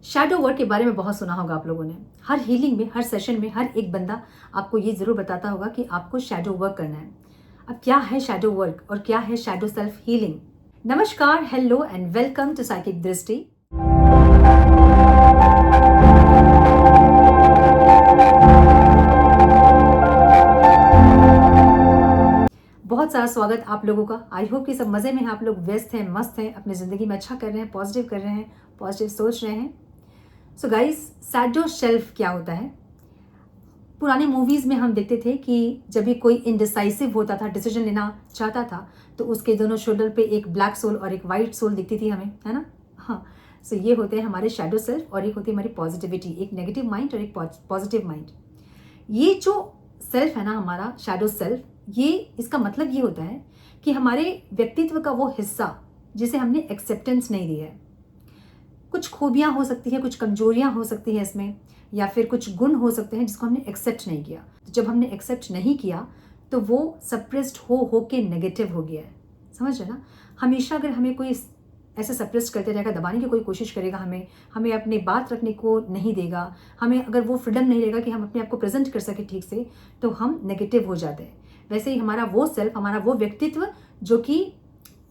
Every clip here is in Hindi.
शैडो वर्क के बारे में बहुत सुना होगा आप लोगों ने। हर हीलिंग में, हर सेशन में हर एक बंदा आपको ये ज़रूर बताता होगा कि आपको शैडो वर्क करना है। अब क्या है शैडो वर्क और क्या है शैडो सेल्फ हीलिंग? नमस्कार, hello and welcome to psychic Drishti. बहुत सारा स्वागत आप लोगों का। आई होप कि सब मज़े में हैं, आप लोग व्यस्त हैं, मस्त हैं, अपनी ज़िंदगी में अच्छा कर रहे हैं, पॉजिटिव कर रहे हैं, पॉजिटिव सोच रहे हैं। सो गाइस, शैडो सेल्फ क्या होता है? पुराने मूवीज़ में हम देखते थे कि जब भी कोई इनडिसाइसिव होता था, डिसीजन लेना चाहता था, तो उसके दोनों शोल्डर पे एक ब्लैक सोल और एक वाइट सोल दिखती थी हमें, है ना? हाँ, सो ये होते हैं हमारे शैडो सेल्फ और एक होती है हमारी पॉजिटिविटी, एक नेगेटिव माइंड और एक पॉजिटिव माइंड। ये जो सेल्फ है ना, हमारा शैडो सेल्फ, ये इसका मतलब ये होता है कि हमारे व्यक्तित्व का वो हिस्सा जिसे हमने एक्सेप्टेंस नहीं दिया है। कुछ खूबियाँ हो सकती हैं, कुछ कमजोरियाँ हो सकती हैं इसमें, या फिर कुछ गुण हो सकते हैं जिसको हमने एक्सेप्ट नहीं किया। तो जब हमने एक्सेप्ट नहीं किया तो वो सप्रेस्ड हो के नेगेटिव हो गया है। समझ रहे ना? हमेशा अगर हमें कोई ऐसे सप्रेस करते रहेगा, दबाने की कोई कोशिश करेगा, हमें अपनी बात रखने को नहीं देगा, हमें अगर वो फ्रीडम नहीं देगा कि हम अपने आप को प्रेजेंट कर सके ठीक से, तो हम नेगेटिव हो जाते हैं। वैसे ही हमारा वो सेल्फ, हमारा वो व्यक्तित्व जो कि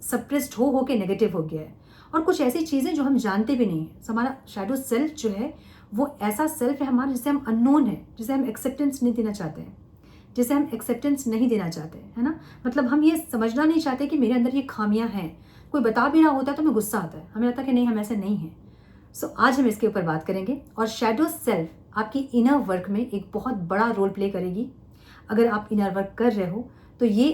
सप्रेस्ड हो के नेगेटिव हो गया है। और कुछ ऐसी चीज़ें जो हम जानते भी नहीं है। हमारा शैडो सेल्फ जो है वो ऐसा सेल्फ है हमारा जिसे हम अननोन है, जिसे हम एक्सेप्टेंस नहीं देना चाहते हैं, जिसे हम एक्सेप्टेंस नहीं देना चाहते, है ना? मतलब हम ये समझना नहीं चाहते कि मेरे अंदर ये खामियां हैं। कोई बता भी रहा होता है तो हमें गुस्सा आता है, हमें लगता है कि नहीं, हम ऐसे नहीं हैं। सो आज हम इसके ऊपर बात करेंगे। और शैडो सेल्फ आपकी इनर वर्क में एक बहुत बड़ा रोल प्ले करेगी। अगर आप इनर वर्क कर रहे हो तो ये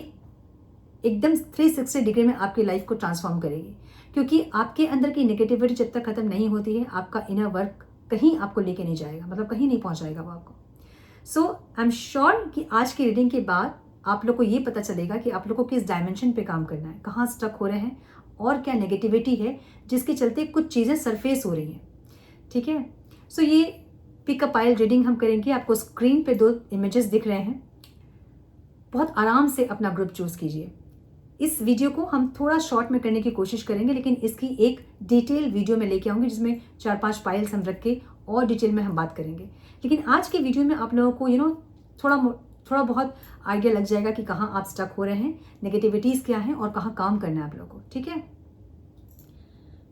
एकदम 360 डिग्री में आपकी लाइफ को ट्रांसफॉर्म करेगी, क्योंकि आपके अंदर की नेगेटिविटी जब तक खत्म नहीं होती है, आपका इनर वर्क कहीं आपको लेके नहीं जाएगा, मतलब कहीं नहीं पहुंचाएगा वो आपको। सो आई एम श्योर कि आज की रीडिंग के बाद आप लोग को ये पता चलेगा कि आप लोग को किस डायमेंशन पे काम करना है, कहाँ स्टक हो रहे हैं और क्या नेगेटिविटी है जिसके चलते कुछ चीज़ें सरफेस हो रही हैं। ठीक है? सो ये पिकअप पाइल रीडिंग हम करेंगे। आपको स्क्रीन पे 2 इमेजेस दिख रहे हैं। बहुत आराम से अपना ग्रुप चूज कीजिए। इस वीडियो को हम थोड़ा शॉर्ट में करने की कोशिश करेंगे, लेकिन इसकी एक डिटेल वीडियो में लेके आऊंगी जिसमें 4-5 पाइल्स हम रख के और डिटेल में हम बात करेंगे। लेकिन आज के वीडियो में आप लोगों को थोड़ा बहुत आइडिया लग जाएगा कि कहाँ आप स्टक हो रहे हैं, नेगेटिविटीज़ क्या हैं और कहाँ काम करना है आप लोगों को। ठीक है?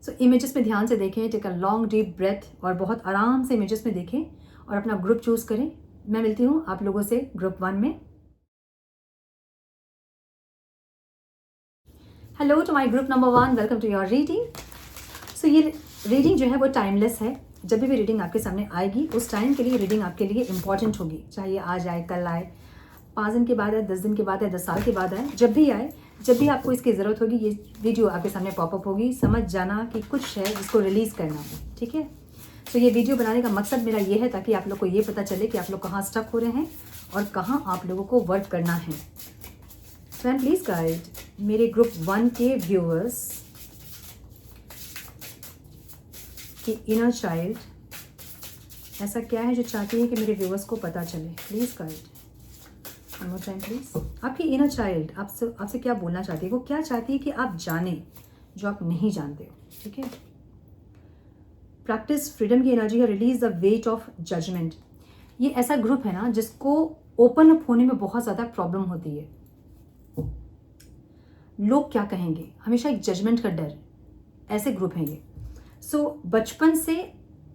सो इमेजेस में ध्यान से देखें, take a long deep breath और बहुत आराम से इमेजेस में देखें और अपना ग्रुप चूज करें। मैं मिलती हूँ आप लोगों से ग्रुप 1 में। Hello to my group number 1, welcome to your reading. So ये रीडिंग जो है वो टाइमलेस है। जब भी रीडिंग आपके सामने आएगी उस टाइम के लिए रीडिंग आपके लिए इंपॉर्टेंट होगी, चाहे आज आए, कल आए, 5 दिन के बाद आए, 10 दिन के बाद आए, 10 साल के बाद आए, जब भी आए, जब भी आपको इसकी ज़रूरत होगी ये वीडियो आपके सामने पॉपअप होगी। समझ जाना कि कुछ है जिसको रिलीज़ करना है। ठीक है? तो ये वीडियो बनाने का मकसद मेरा ये है ताकि आप लोग को ये पता चले कि आप लोग कहाँ स्टक हो रहे हैं और कहाँ आप लोगों को वर्क करना है। सो एंड प्लीज़ गाइड मेरे ग्रुप 1 के व्यूअर्स कि इनर चाइल्ड ऐसा क्या है जो चाहती है कि मेरे व्यूअर्स को पता चले। Please guide one more time please. आपकी इनर चाइल्ड आपसे क्या बोलना चाहती है, वो क्या चाहती है कि आप जाने जो आप नहीं जानते हो। ठीक है? प्रैक्टिस फ्रीडम की एनर्जी है, release the weight of judgement. ये ऐसा ग्रुप है ना जिसको ओपन अप होने में बहुत ज़्यादा प्रॉब्लम होती है। लोग क्या कहेंगे, हमेशा एक जजमेंट का डर, ऐसे ग्रुप हैं ये। सो बचपन से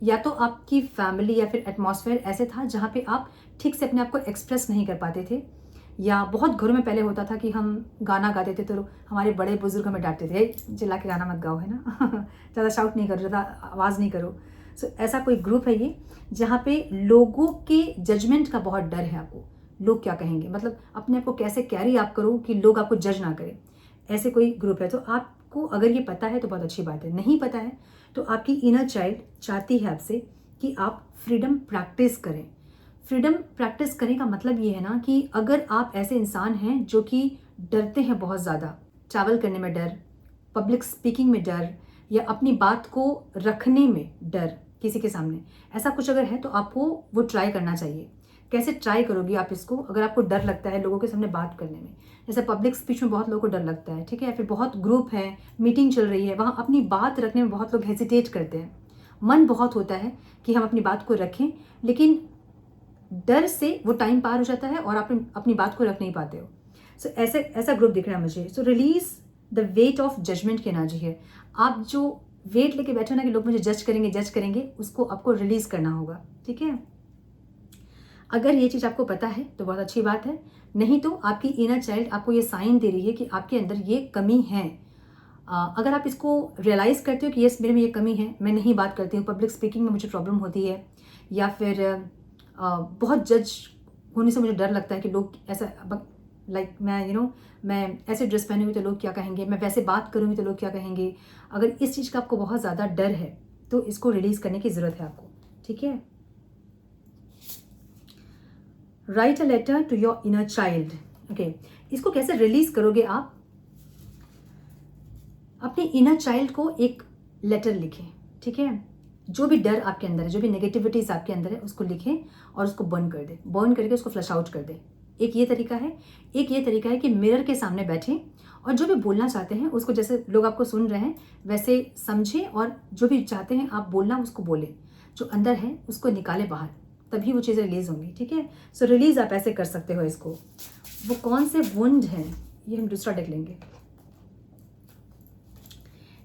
या तो आपकी फैमिली या फिर एटमॉस्फेयर ऐसे था जहाँ पे आप ठीक से अपने आप को एक्सप्रेस नहीं कर पाते थे, या बहुत घरों में पहले होता था कि हम गाना गाते थे तो हमारे बड़े बुजुर्ग हमें डांटते थे, चिल्ला के गाना मत गाओ, है ना? ज़्यादा शाउट नहीं करो, ज़्यादा आवाज़ नहीं करो। सो ऐसा कोई ग्रुप है ये जहाँ पे लोगों के जजमेंट का बहुत डर है आपको। लोग क्या कहेंगे, मतलब अपने आप को कैसे कैरी आप करो कि लोग आपको जज ना करें, ऐसे कोई ग्रुप है। तो आपको अगर ये पता है तो बहुत अच्छी बात है, नहीं पता है तो आपकी इनर चाइल्ड चाहती है आपसे कि आप फ्रीडम प्रैक्टिस करें। फ्रीडम प्रैक्टिस करने का मतलब ये है ना कि अगर आप ऐसे इंसान हैं जो कि डरते हैं बहुत ज़्यादा, ट्रैवल करने में डर, पब्लिक स्पीकिंग में डर, या अपनी बात को रखने में डर किसी के सामने, ऐसा कुछ अगर है तो आपको वो ट्राई करना चाहिए। कैसे ट्राई करोगी आप इसको? अगर आपको डर लगता है लोगों के सामने बात करने में, जैसे पब्लिक स्पीच में बहुत लोगों को डर लगता है, ठीक है, फिर बहुत ग्रुप है, मीटिंग चल रही है, वहाँ अपनी बात रखने में बहुत लोग हेजिटेट करते हैं, मन बहुत होता है कि हम अपनी बात को रखें, लेकिन डर से वो टाइम पार हो जाता है और आप अपनी बात को रख नहीं पाते हो। सो ऐसे ऐसा ग्रुप दिख रहा है मुझे। So release the weight of judgement की एनर्जी है। आप जो वेट लेके बैठे हो ना कि लोग मुझे जज करेंगे, उसको आपको रिलीज करना होगा, ठीक है। अगर ये चीज़ आपको पता है तो बहुत अच्छी बात है, नहीं तो आपकी इनर चाइल्ड आपको ये साइन दे रही है कि आपके अंदर ये कमी है। अगर आप इसको रियलाइज़ करते हो कि यस मेरे में ये कमी है, मैं नहीं बात करती हूँ, पब्लिक स्पीकिंग में मुझे प्रॉब्लम होती है, या फिर बहुत जज होने से मुझे डर लगता है कि लोग ऐसा लाइक मैं मैं ऐसे ड्रेस पहनी हुई तो लोग क्या कहेंगे, मैं वैसे बात करूँगी तो लोग क्या कहेंगे। अगर इस चीज़ का आपको बहुत ज़्यादा डर है तो इसको रिलीज़ करने की ज़रूरत है आपको, ठीक है। Write a letter to your inner child. Okay, इसको कैसे रिलीज करोगे आप? अपने इनर चाइल्ड को एक लेटर लिखें, ठीक है। जो भी डर आपके अंदर है, जो भी नेगेटिविटीज आपके अंदर है, उसको लिखें और उसको बर्न कर दें, बर्न करके उसको फ्लश आउट कर दें। एक ये तरीका है। एक ये तरीका है कि मिरर के सामने बैठें और जो भी बोलना चाहते हैं उसको, जैसे लोग आपको सुन रहे हैं वैसे समझें, और जो भी चाहते हैं आप बोलना उसको बोलें, जो अंदर है उसको निकालें बाहर, तभी वो चीज़ें रिलीज होंगी, ठीक है। सो रिलीज आप ऐसे कर सकते हो इसको। वो कौन से वुंड हैं, ये हम दूसरा देख लेंगे।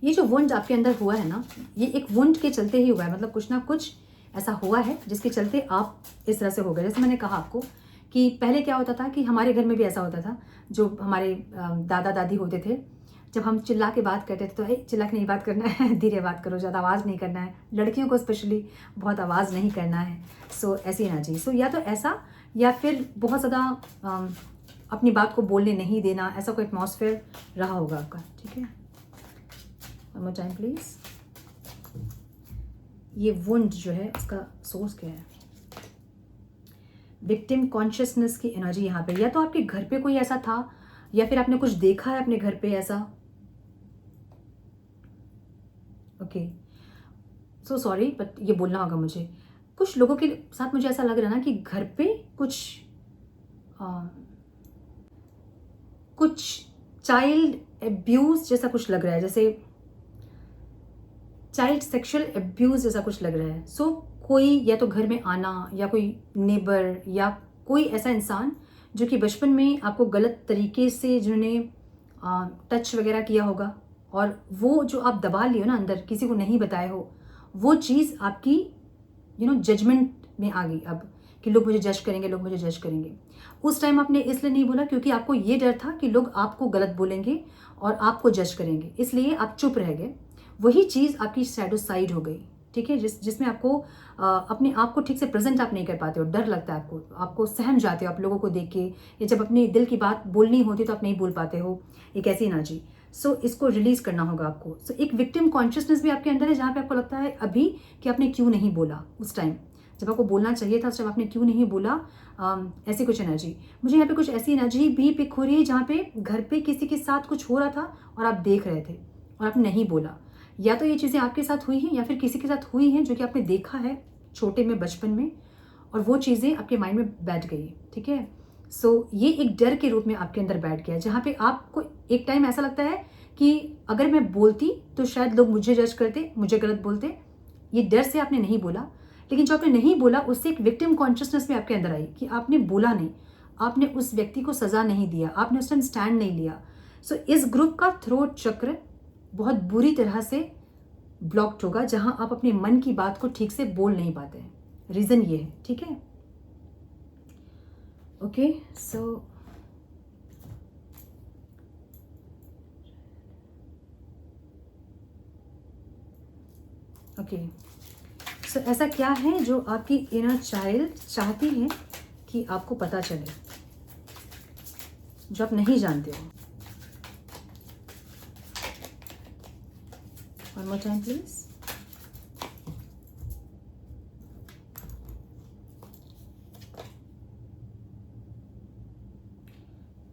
ये जो वुंड आपके अंदर हुआ है ना, ये एक वुंड के चलते ही हुआ है, मतलब कुछ ना कुछ ऐसा हुआ है जिसके चलते आप इस तरह से हो गए। जैसे मैंने कहा आपको कि पहले क्या होता था कि हमारे घर में भी ऐसा होता था, जो हमारे दादा दादी होते थे, जब हम चिल्ला के बात करते थे तो चिल्ला के नहीं बात करना है, धीरे बात करो, ज़्यादा आवाज़ नहीं करना है, लड़कियों को स्पेशली बहुत आवाज़ नहीं करना है। सो ऐसी एनर्जी। सो या तो ऐसा, या फिर बहुत ज़्यादा अपनी बात को बोलने नहीं देना, ऐसा कोई एटमॉस्फेयर रहा होगा आपका, ठीक है। One more time please. ये वुंड जो है उसका सोर्स क्या है? विक्टिम कॉन्शियसनेस की एनर्जी यहाँ पे। या तो आपके घर पे कोई ऐसा था, या फिर आपने कुछ देखा है अपने घर पे ऐसा। ओके, सो सॉरी बट ये बोलना होगा मुझे। कुछ लोगों के साथ मुझे ऐसा लग रहा है ना कि घर पे कुछ चाइल्ड एब्यूज जैसा कुछ लग रहा है, जैसे चाइल्ड सेक्सुअल एब्यूज जैसा कुछ लग रहा है। सो कोई या तो घर में आना, या कोई नेबर, या कोई ऐसा इंसान जो कि बचपन में आपको गलत तरीके से जिन्होंने टच वगैरह किया होगा, और वो जो आप दबा लियो ना अंदर, किसी को नहीं बताए हो, वो चीज़ आपकी जजमेंट में आ गई अब, कि लोग मुझे जज करेंगे, लोग मुझे जज करेंगे। उस टाइम आपने इसलिए नहीं बोला क्योंकि आपको ये डर था कि लोग आपको गलत बोलेंगे और आपको जज करेंगे, इसलिए आप चुप रह गए। वही चीज़ आपकी शैडो साइड हो गई, ठीक है, जिसमें आपको अपने आप को ठीक से प्रेजेंट आप नहीं कर पाते हो, डर लगता है आपको सहम जाते हो आप लोगों को देख के, या जब अपने दिल की बात बोलनी होती तो आप नहीं बोल पाते हो, एक ऐसी एनर्जी। सो इसको रिलीज करना होगा आपको। सो एक विक्टिम कॉन्शियसनेस भी आपके अंदर है, जहाँ पे आपको लगता है अभी कि आपने क्यों नहीं बोला उस टाइम, जब आपको बोलना चाहिए था उस टाइम आपने क्यों नहीं बोला। ऐसी कुछ एनर्जी मुझे यहाँ पे, कुछ ऐसी एनर्जी भी पिक हो रही है जहाँ पे घर पे किसी के साथ कुछ हो रहा था और आप देख रहे थे और आपने नहीं बोला। या तो ये चीज़ें आपके साथ हुई हैं, या फिर किसी के साथ हुई हैं जो कि आपने देखा है छोटे में, बचपन में, और वो चीज़ें आपके माइंड में बैठ गई, ठीक है। सो ये एक डर के रूप में आपके अंदर बैठ गया, जहाँ पे आपको एक टाइम ऐसा लगता है कि अगर मैं बोलती तो शायद लोग मुझे जज करते, मुझे गलत बोलते। ये डर से आपने नहीं बोला, लेकिन जो आपने नहीं बोला उससे एक विक्टिम कॉन्शियसनेस में आपके अंदर आई कि आपने बोला नहीं, आपने उस व्यक्ति को सजा नहीं दिया, आपने उस टाइम स्टैंड नहीं लिया। सो इस ग्रुप का थ्रोट चक्र बहुत बुरी तरह से ब्लॉक्ड होगा, जहां आप अपने मन की बात को ठीक से बोल नहीं पाते हैं। रीजन ये है, ठीक है। ओके, सो ओके, सो ऐसा क्या है जो आपकी इनर चाइल्ड चाहती है कि आपको पता चले, जो आप नहीं जानते हो? One more time please.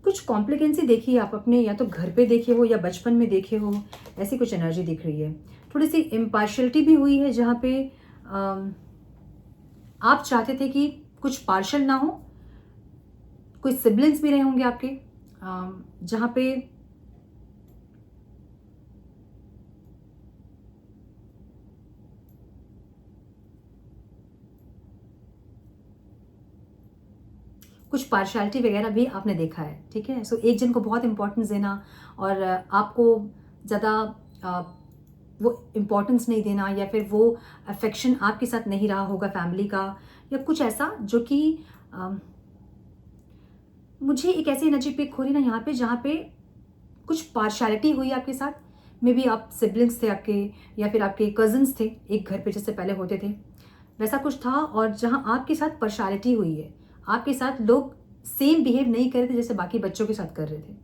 कुछ कॉम्प्लिकेंसी देखिए आप अपने, या तो घर पे देखे हो या बचपन में देखे हो, ऐसी कुछ एनर्जी दिख रही है। थोड़ी सी इम्पार्शियलिटी भी हुई है, जहाँ पे आप चाहते थे कि कुछ पार्शल ना हो, कोई सिबलिंग्स भी रहे होंगे आपके, जहाँ पे कुछ पार्शियलिटी वगैरह भी आपने देखा है, ठीक है। सो एक जन को बहुत इंपॉर्टेंस देना और आपको ज़्यादा वो इम्पोर्टेंस नहीं देना, या फिर वो अफेक्शन आपके साथ नहीं रहा होगा फैमिली का, या कुछ ऐसा जो कि मुझे एक ऐसी एनर्जी पिक हो रही ना यहाँ पे जहाँ पे कुछ पार्शियलिटी हुई आपके साथ। मे बी आप सिबलिंग्स थे आपके, या फिर आपके कजन्स थे एक घर पे जैसे पहले होते थे, वैसा कुछ था। और जहाँ आपके साथ पार्शियलिटी हुई है, आपके साथ लोग सेम बिहेव नहीं कर रहे थे जैसे बाकी बच्चों के साथ कर रहे थे।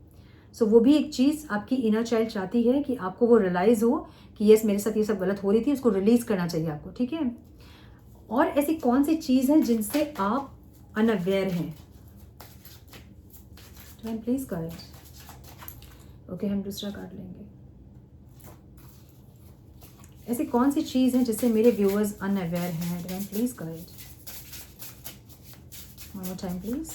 सो वो भी एक चीज़ आपकी इनर चाइल्ड चाहती है कि आपको वो रियलाइज़ हो कि यस मेरे साथ ये सब गलत हो रही थी, उसको रिलीज़ करना चाहिए आपको, ठीक है। और ऐसी कौन सी चीज़ है जिनसे आप अनअवेयर हैं? Please card. ओके, हम दूसरा कार्ड लेंगे। ऐसी कौन सी चीज है जिससे मेरे व्यूअर्स अनअवेयर हैं? Divine please guide. One more time please.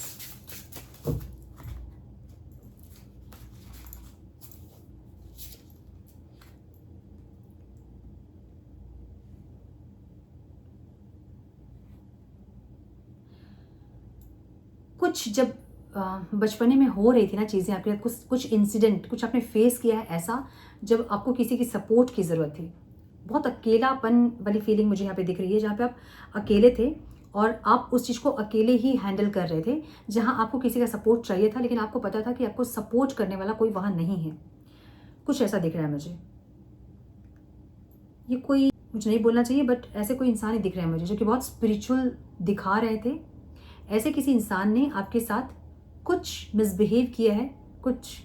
कुछ जब बचपने में हो रही थी ना चीज़ें आपके साथ, कुछ इंसिडेंट, कुछ आपने फेस किया है ऐसा जब आपको किसी की सपोर्ट की ज़रूरत थी। बहुत अकेलापन वाली फीलिंग मुझे यहाँ पे दिख रही है, जहाँ पे आप अकेले थे और आप उस चीज़ को अकेले ही हैंडल कर रहे थे, जहाँ आपको किसी का सपोर्ट चाहिए था, लेकिन आपको पता था कि आपको सपोर्ट करने वाला कोई वहाँ नहीं है। कुछ ऐसा दिख रहा है मुझे। ये कोई, मुझे नहीं बोलना चाहिए, बट ऐसे कोई इंसान ही दिख रहे हैं मुझे जो कि बहुत स्पिरिचुअल दिखा रहे थे। ऐसे किसी इंसान ने आपके साथ कुछ मिसबिहेव किया है, कुछ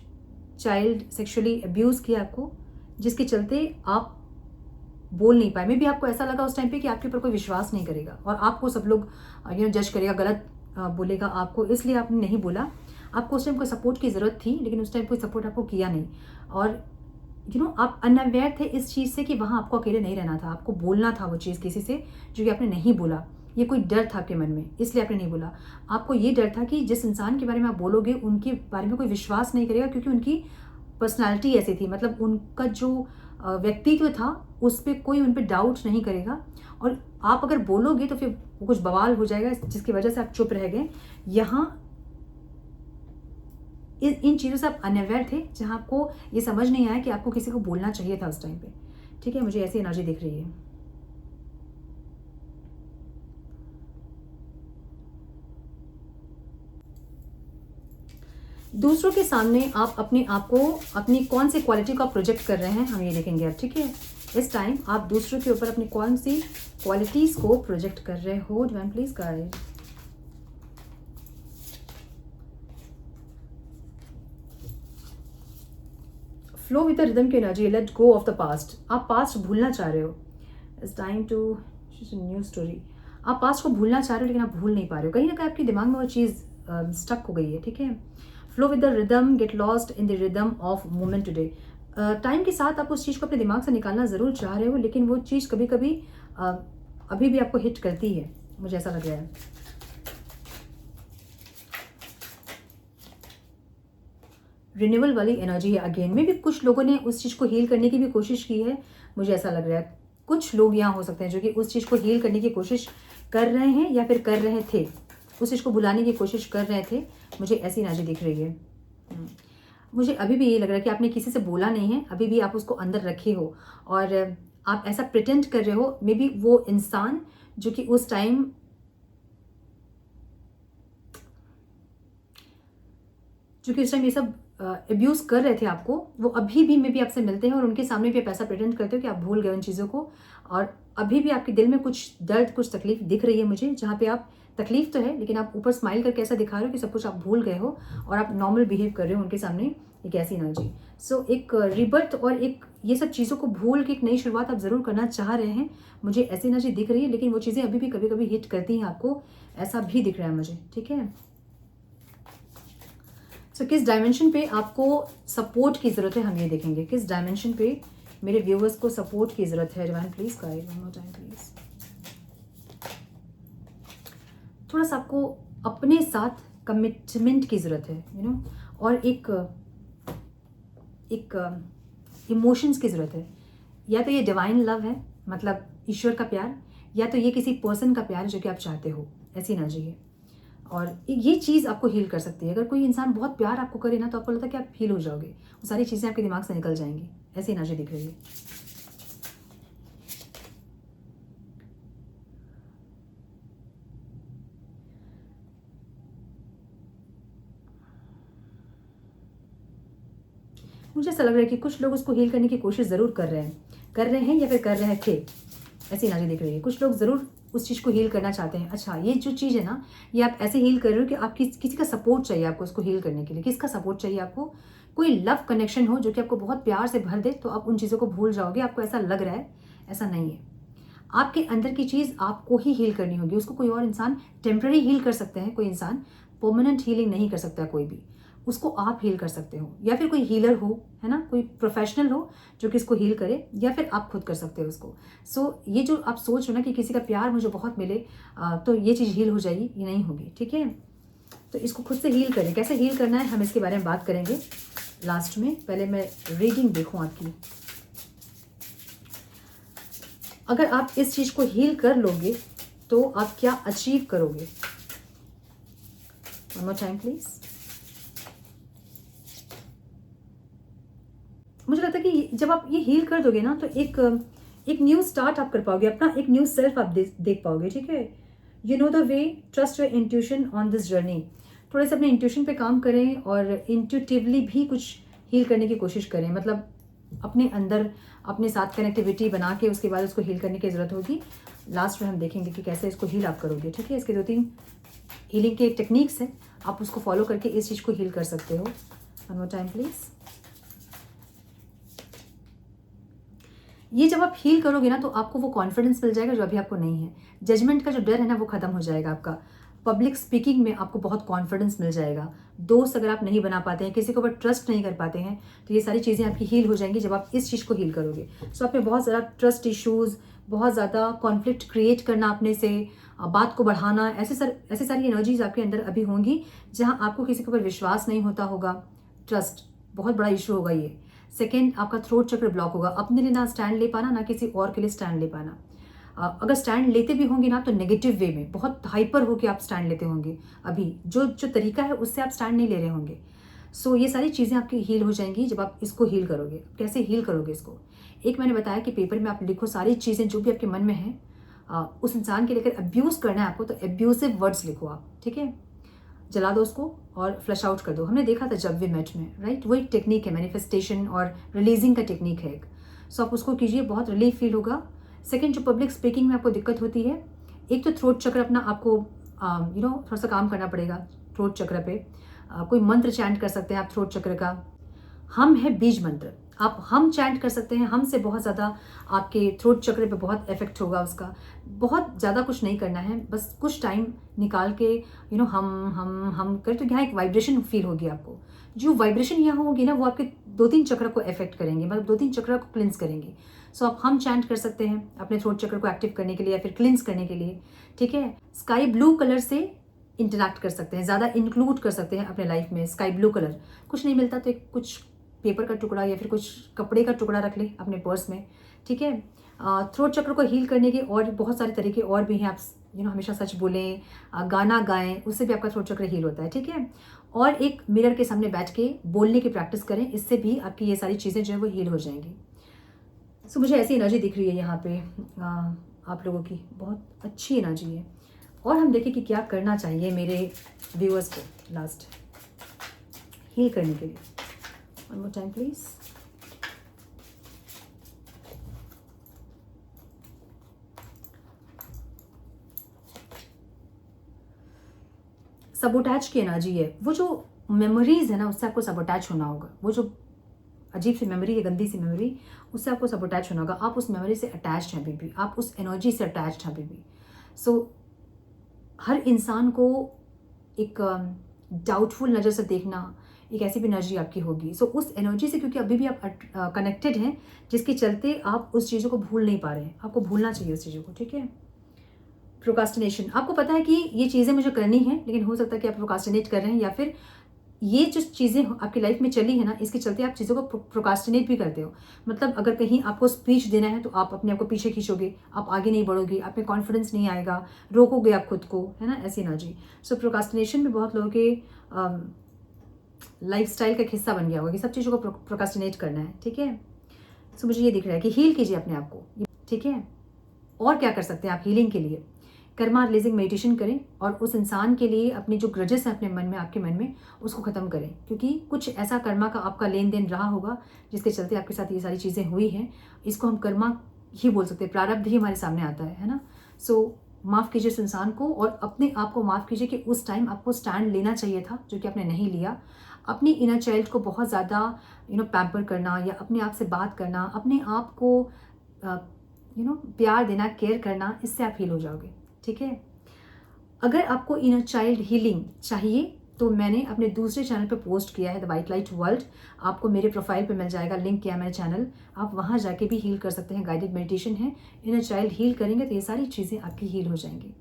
चाइल्ड सेक्सुअली अब्यूज़ किया आपको, जिसके चलते आप बोल नहीं पाए। मे भी आपको ऐसा लगा उस टाइम पे कि आपके ऊपर कोई विश्वास नहीं करेगा और आपको सब लोग जज करेगा, गलत बोलेगा आपको, इसलिए आपने नहीं बोला। आपको उस टाइम कोई सपोर्ट की ज़रूरत थी, लेकिन उस टाइम कोई सपोर्ट आपको किया नहीं। और आप अनअवेयर थे इस चीज़ से कि वहाँ आपको अकेले नहीं रहना था, आपको बोलना था वो चीज़ किसी से, जो कि आपने नहीं बोला। ये कोई डर था आपके मन में, इसलिए आपने नहीं बोला। आपको ये डर था कि जिस इंसान के बारे में आप बोलोगे उनके बारे में कोई विश्वास नहीं करेगा, क्योंकि उनकी पर्सनालिटी ऐसी थी, मतलब उनका जो व्यक्तित्व था उस पर कोई उन पर डाउट नहीं करेगा। और आप अगर बोलोगे तो फिर वो कुछ बवाल हो जाएगा, जिसकी वजह से आप चुप रह गए। यहाँ इन चीज़ों से आप अनअवेयर थे, जहाँ आपको ये समझ नहीं आया कि आपको किसी को बोलना चाहिए था उस टाइम पे, ठीक है। मुझे ऐसी एनर्जी दिख रही है। दूसरों के सामने आप अपने आप को, अपनी कौन सी क्वालिटी को आप प्रोजेक्ट कर रहे हैं, हम ये देखेंगे अब, ठीक है। इस टाइम आप दूसरों के ऊपर अपनी कौन सी क्वालिटीज को प्रोजेक्ट कर रहे हो? Divine please guide. Flow with the rhythm की energy, let go of the past. आप पास्ट भूलना चाह रहे हो। It's time to new story. आप पास्ट को भूलना चाह रहे हो, लेकिन आप भूल नहीं पा रहे हो। कहीं ना कहीं आपके दिमाग में वो चीज़ स्टक हो गई है, ठीक है। Flow with the rhythm, get lost in the rhythm of moment today. Time के साथ आप उस चीज़ को अपने दिमाग से निकालना ज़रूर चाह रहे हो, लेकिन वो चीज़ कभी कभी अभी भी आपको हिट करती है, मुझे ऐसा लग रहा है। रिन्यूअल वाली एनर्जी है अगेन में भी। कुछ लोगों ने उस चीज़ को हील करने की भी कोशिश की है, मुझे ऐसा लग रहा है। कुछ लोग यहाँ हो सकते हैं जो कि उस चीज़ को हील करने की कोशिश कर रहे हैं, या फिर कर रहे थे, उस चीज़ को भुलाने की कोशिश कर रहे थे। मुझे ऐसी एनर्जी दिख रही है। मुझे अभी भी ये लग रहा है कि आपने किसी से बोला नहीं है, अभी भी आप उसको अंदर रखे हो और आप ऐसा प्रिटेंड कर रहे हो। मे बी वो इंसान जो कि उस टाइम ये सब अब्यूज़ कर रहे थे आपको, वो अभी भी मे बी आपसे मिलते हैं और उनके सामने भी आप ऐसा प्रिटेंड करते हो कि आप भूल गए उन चीज़ों को। और अभी भी आपके दिल में कुछ दर्द, कुछ तकलीफ दिख रही है मुझे, जहाँ पे आप, तकलीफ तो है लेकिन आप ऊपर स्माइल करके ऐसा दिखा रहे हो कि सब कुछ आप भूल गए हो और आप नॉर्मल बिहेव कर रहे हो उनके सामने। एक ऐसी एनर्जी। सो एक रिबर्थ और एक ये सब चीज़ों को भूल के एक नई शुरुआत आप ज़रूर करना चाह रहे हैं, मुझे ऐसी एनर्जी दिख रही है। लेकिन वो चीज़ें अभी भी कभी कभी हिट करती हैं आपको, ऐसा भी दिख रहा है मुझे, ठीक है। सो किस डायमेंशन पे आपको सपोर्ट की ज़रूरत है, हम ये देखेंगे। किस डायमेंशन पे मेरे व्यूअर्स को सपोर्ट की ज़रूरत है? Divine please guide, one more time please. थोड़ा सा आपको अपने साथ कमिटमेंट की ज़रूरत है, और एक इमोशंस की ज़रूरत है। या तो ये डिवाइन लव है, मतलब ईश्वर का प्यार, या तो ये किसी पर्सन का प्यार जो कि आप चाहते हो, ऐसी एनर्जी है। और ये चीज़ आपको हील कर सकती है। अगर कोई इंसान बहुत प्यार आपको करे ना, तो आपको लगता है कि आप हील हो जाओगे, वो सारी चीज़ें आपके दिमाग से निकल जाएंगी। ऐसी एनर्जी दिख रही है। मुझे ऐसा लग रहा है कि कुछ लोग उसको हील करने की कोशिश ज़रूर कर रहे हैं या फिर कर रहे थे। ऐसी एनर्जी दिख रही है। कुछ लोग ज़रूर उस चीज़ को हील करना चाहते हैं। अच्छा, ये जो चीज़ है ना, ये आप ऐसे हील कर रहे हो कि आप किसी का सपोर्ट चाहिए आपको उसको हील करने के लिए। किसका सपोर्ट चाहिए आपको? कोई लव कनेक्शन हो जो कि आपको बहुत प्यार से भर दे, तो आप उन चीज़ों को भूल जाओगे। आपको ऐसा लग रहा है, ऐसा नहीं है। आपके अंदर की चीज़ आपको ही हील करनी होगी। उसको कोई और इंसान टेम्पररी हील कर सकते हैं, कोई इंसान परमानेंट हीलिंग नहीं कर सकता कोई भी। उसको आप हील कर सकते हो, या फिर कोई हीलर हो, है ना, कोई प्रोफेशनल हो जो कि इसको हील करे, या फिर आप खुद कर सकते हो उसको। सो ये जो आप सोच रहे हो ना कि किसी का प्यार मुझे बहुत मिले तो ये चीज़ हील हो जाएगी, ये नहीं होगी। ठीक है, तो इसको खुद से हील करें। कैसे हील करना है हम इसके बारे में बात करेंगे लास्ट में। पहले मैं रीडिंग देखूं आपकी। अगर आप इस चीज़ को हील कर लोगे तो आप क्या अचीव करोगे? One more time please. मुझे लगता है कि जब आप ये हील कर दोगे ना, तो एक न्यू स्टार्ट आप कर पाओगे, अपना एक न्यू सेल्फ आप देख पाओगे। ठीक है, you know the way, trust your intuition on this journey. थोड़े से अपने इंट्यूशन पे काम करें और इंट्यूटिवली भी कुछ हील करने की कोशिश करें। मतलब अपने अंदर अपने साथ कनेक्टिविटी बना के उसके बाद उसको हील करने की ज़रूरत होगी। लास्ट में हम देखेंगे कि कैसे इसको हील आप करोगे। ठीक है, इसके 2-3 हीलिंग के टेक्निक्स हैं, आप उसको फॉलो करके इस चीज़ को हील कर सकते हो। One more time please. ये जब आप हील करोगे ना, तो आपको वो कॉन्फिडेंस मिल जाएगा जो अभी आपको नहीं है। जजमेंट का जो डर है ना, वो खत्म हो जाएगा आपका। पब्लिक स्पीकिंग में आपको बहुत कॉन्फिडेंस मिल जाएगा। दोस्त अगर आप नहीं बना पाते हैं, किसी के ऊपर ट्रस्ट नहीं कर पाते हैं, तो ये सारी चीज़ें आपकी हील हो जाएंगी जब आप इस चीज़ को हील करोगे। सो आप में बहुत ज़्यादा ट्रस्ट इश्यूज़, बहुत ज़्यादा कॉन्फ्लिक्ट क्रिएट करना अपने से, बात को बढ़ाना, ऐसे सारी एनर्जीज आपके अंदर अभी होंगी जहाँ आपको किसी के ऊपर विश्वास नहीं होता होगा। ट्रस्ट बहुत बड़ा इशू होगा ये। सेकेंड, आपका थ्रोट चक्र ब्लॉक होगा। अपने लिए ना स्टैंड ले पाना, ना किसी और के लिए स्टैंड ले पाना। अगर स्टैंड लेते भी होंगे ना, तो नेगेटिव वे में, बहुत हाइपर हो के आप स्टैंड लेते होंगे। अभी जो तरीका है उससे आप स्टैंड नहीं ले रहे होंगे। सो ये सारी चीज़ें आपकी हील हो जाएंगी जब आप इसको हील करोगे। कैसे हील करोगे इसको? एक मैंने बताया कि पेपर में आप लिखो सारी चीज़ें जो भी आपके मन में हैं। उस इंसान के लेकर अब्यूज़ करना है आपको, तो अब्यूसिव वर्ड्स लिखो आप। ठीक है, जला दो उसको और फ्लश आउट कर दो। हमने देखा था जब वी मेट में, राइट? वो एक टेक्निक है, मैनिफेस्टेशन और रिलीजिंग का टेक्निक है एक। सो आप उसको कीजिए, बहुत रिलीफ फील होगा। सेकंड, जो पब्लिक स्पीकिंग में आपको दिक्कत होती है, एक तो थ्रोट चक्र अपना आपको थोड़ा सा काम करना पड़ेगा थ्रोट चक्र पे। कोई मंत्र चैंट कर सकते हैं आप थ्रोट चक्र का। हम है बीज मंत्र, आप हम चैंट कर सकते हैं। हम से बहुत ज़्यादा आपके थ्रोट चक्र पे बहुत इफेक्ट होगा उसका। बहुत ज़्यादा कुछ नहीं करना है, बस कुछ टाइम निकाल के हम कर, तो यहाँ एक वाइब्रेशन फील होगी आपको। जो वाइब्रेशन यहाँ होगी ना, वो आपके 2-3 चक्र को इफेक्ट करेंगे, मतलब 2-3 चक्र को क्लिंस करेंगे। सो आप हम चैंट कर सकते हैं अपने थ्रोट चक्र को एक्टिव करने के लिए या फिर क्लिंस करने के लिए। ठीक है, स्काई ब्लू कलर से इंटरैक्ट कर सकते हैं, ज़्यादा इंक्लूड कर सकते हैं अपने लाइफ में। स्काई ब्लू कलर कुछ नहीं मिलता तो एक कुछ पेपर का टुकड़ा या फिर कुछ कपड़े का टुकड़ा रख ले अपने पर्स में। ठीक है, थ्रोट चक्र को हील करने के और बहुत सारे तरीके और भी हैं। आप हमेशा सच बोलें, गाना गाएं, उससे भी आपका थ्रोट चक्र हील होता है। ठीक है, और एक मिरर के सामने बैठ के बोलने की प्रैक्टिस करें, इससे भी आपकी ये सारी चीज़ें जो है वो हील हो जाएंगी। सो मुझे ऐसी एनर्जी दिख रही है यहाँ पे आप लोगों की, बहुत अच्छी एनर्जी है। और हम देखें कि क्या करना चाहिए मेरे व्यूअर्स को लास्ट हील करने के लिए। One more time please. Sabotage की एनर्जी है। वो जो मेमोरीज है ना, उससे आपको सबोटैच होना होगा। वो जो अजीब सी मेमोरी है, गंदी सी मेमोरी, उससे आपको सबोटैच होना होगा। आप उस मेमोरी से अटैच्ड हैं अभी भी, आप उस एनर्जी से अटैच्ड हैं अभी भी। सो हर इंसान को एक डाउटफुल नज़र से देखना, एक ऐसी भी एनर्जी आपकी होगी। सो उस एनर्जी से, क्योंकि अभी भी आप कनेक्टेड हैं, जिसके चलते आप उस चीज़ों को भूल नहीं पा रहे हैं। आपको भूलना चाहिए उस चीज़ों को। ठीक है, प्रोकास्टिनेशन, आपको पता है कि ये चीज़ें मुझे करनी है, लेकिन हो सकता है कि आप प्रोकास्टिनेट कर रहे हैं या फिर ये जो चीज़ें आपकी लाइफ में चली है ना, इसके चलते आप चीज़ों को प्रोकास्टिनेट भी करते हो। मतलब अगर कहीं आपको स्पीच देना है तो आप अपने आप को पीछे खींचोगे, आप आगे नहीं बढ़ोगे, आप में कॉन्फिडेंस नहीं आएगा, रोकोगे आप खुद को, है ना, ऐसी एनर्जी। सो प्रोकास्टिनेशन भी बहुत लोगों के लाइफस्टाइल का एक हिस्सा बन गया होगा कि सब चीज़ों को प्रोकास्टिनेट करना है, ठीक है। सो मुझे ये दिख रहा है कि हील कीजिए अपने आप को, ठीक है। और क्या कर सकते हैं आप हीलिंग के लिए? कर्मा रिलीजिंग मेडिटेशन करें और उस इंसान के लिए अपनी जो ग्रजेस हैं अपने मन में, आपके मन में, उसको ख़त्म करें, क्योंकि कुछ ऐसा कर्मा का आपका लेन देन रहा होगा जिसके चलते आपके साथ ये सारी चीज़ें हुई हैं। इसको हम कर्मा ही बोल सकते हैं, प्रारब्ध ही हमारे सामने आता है ना। सो माफ़ कीजिए उस इंसान को और अपने आप को माफ़ कीजिए कि उस टाइम आपको स्टैंड लेना चाहिए था, जो कि आपने नहीं लिया। अपनी इनर चाइल्ड को बहुत ज़्यादा पैम्पर करना या अपने आप से बात करना, अपने आप को प्यार देना, केयर करना, इससे आप हील हो जाओगे, ठीक है। अगर आपको इनर चाइल्ड हीलिंग चाहिए तो मैंने अपने दूसरे चैनल पे पोस्ट किया है, द वाइट लाइट वर्ल्ड। आपको मेरे प्रोफाइल पे मिल जाएगा, लिंक किया मैंने चैनल, आप वहाँ जाके भी हील कर सकते हैं। गाइडेड मेडिटेशन है, इनर चाइल्ड हील करेंगे तो ये सारी चीज़ें आपकी हील हो जाएंगी।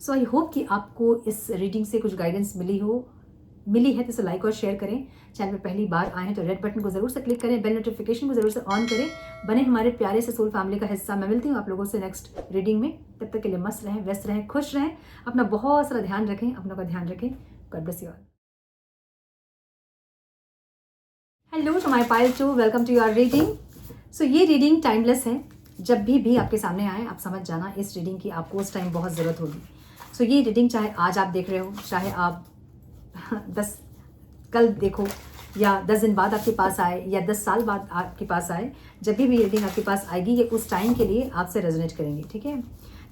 सो आई होप कि आपको इस रीडिंग से कुछ गाइडेंस मिली है तो इसे लाइक और शेयर करें। चैनल पे पहली बार आए हैं तो रेड बटन को जरूर से क्लिक करें, बेल नोटिफिकेशन को जरूर से ऑन करें, बने हमारे प्यारे से सोल फैमिली का हिस्सा। मैं मिलती हूँ आप लोगों से नेक्स्ट रीडिंग में। तब तक के लिए मस्त रहें, व्यस्त रहें, खुश रहें, अपना बहुत सारा ध्यान रखें, अपनों का ध्यान रखें। God bless you all. Hello to my pile 2, welcome to your reading. So ये रीडिंग टाइमलेस है, जब भी आपके सामने आए आप समझ जाना इस रीडिंग की आपको उस टाइम बहुत ज़रूरत होगी। सो ये रीडिंग चाहे आज आप देख रहे हो, चाहे आप 10 कल देखो, या 10 दिन बाद आपके पास आए, या 10 साल बाद आपके पास आए, जब भी रीडिंग आपके पास आएगी ये उस टाइम के लिए आपसे रेजोनेट करेंगे, ठीक है।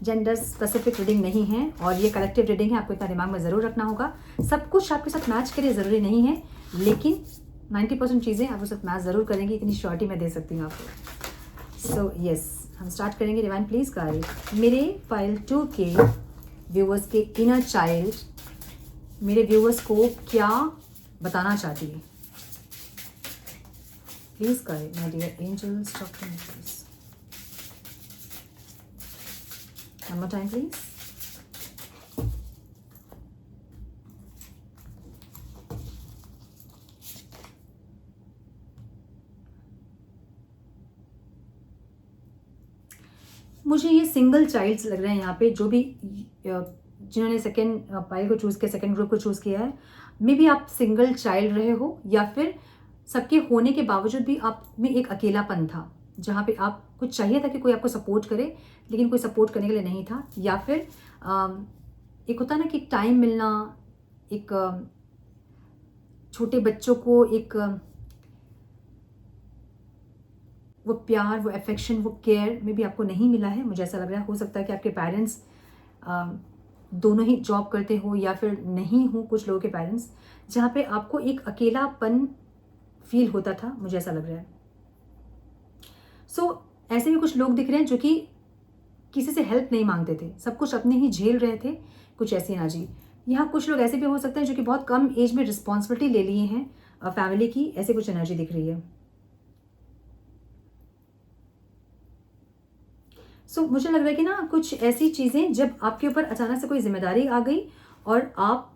जेंडर स्पेसिफिक रीडिंग नहीं है और ये कलेक्टिव रीडिंग है, आपको इतना दिमाग में ज़रूर रखना होगा। सब कुछ आपके साथ मैच करे ज़रूरी नहीं है, लेकिन 90% चीज़ें आपके साथ मैच ज़रूर करेंगी, इतनी श्योरिटी मैं दे सकती हूँ आपको। सो यस, हम स्टार्ट करेंगे। डिवाइन प्लीज़ गाइड मेरे पाइल 2 के व्यूअर्स के इनर चाइल्ड मेरे व्यूअर्स को क्या बताना चाहती है। Please guide my dear angels, talk to me please. One more time please. मुझे ये सिंगल चाइल्ड्स लग रहे हैं यहाँ पे, जो भी जिन्होंने सेकेंड पाइल को चूज़ किया, सेकेंड ग्रुप को चूज़ किया है। मे बी आप सिंगल चाइल्ड रहे हो, या फिर सबके होने के बावजूद भी आप में एक अकेलापन था, जहाँ पे आप कुछ चाहिए था कि कोई आपको सपोर्ट करे, लेकिन कोई सपोर्ट करने के लिए नहीं था। या फिर एक होता ना कि टाइम मिलना, एक छोटे बच्चों को एक वो प्यार, वो अफेक्शन, वो केयर में भी आपको नहीं मिला है, मुझे ऐसा लग रहा है। हो सकता है कि आपके पेरेंट्स दोनों ही जॉब करते हो, या फिर नहीं हो कुछ लोगों के पेरेंट्स, जहाँ पे आपको एक अकेलापन फील होता था, मुझे ऐसा लग रहा है। सो ऐसे भी कुछ लोग दिख रहे हैं जो कि किसी से हेल्प नहीं मांगते थे, सब कुछ अपने ही झेल रहे थे, कुछ ऐसी एनर्जी। यहाँ कुछ लोग ऐसे भी हो सकते हैं जो कि बहुत कम एज में रिस्पॉन्सिबिलिटी ले लिए हैं फैमिली की, ऐसे कुछ एनर्जी दिख रही है। सो मुझे लग रहा है कि ना कुछ ऐसी चीज़ें जब आपके ऊपर अचानक से कोई जिम्मेदारी आ गई और आप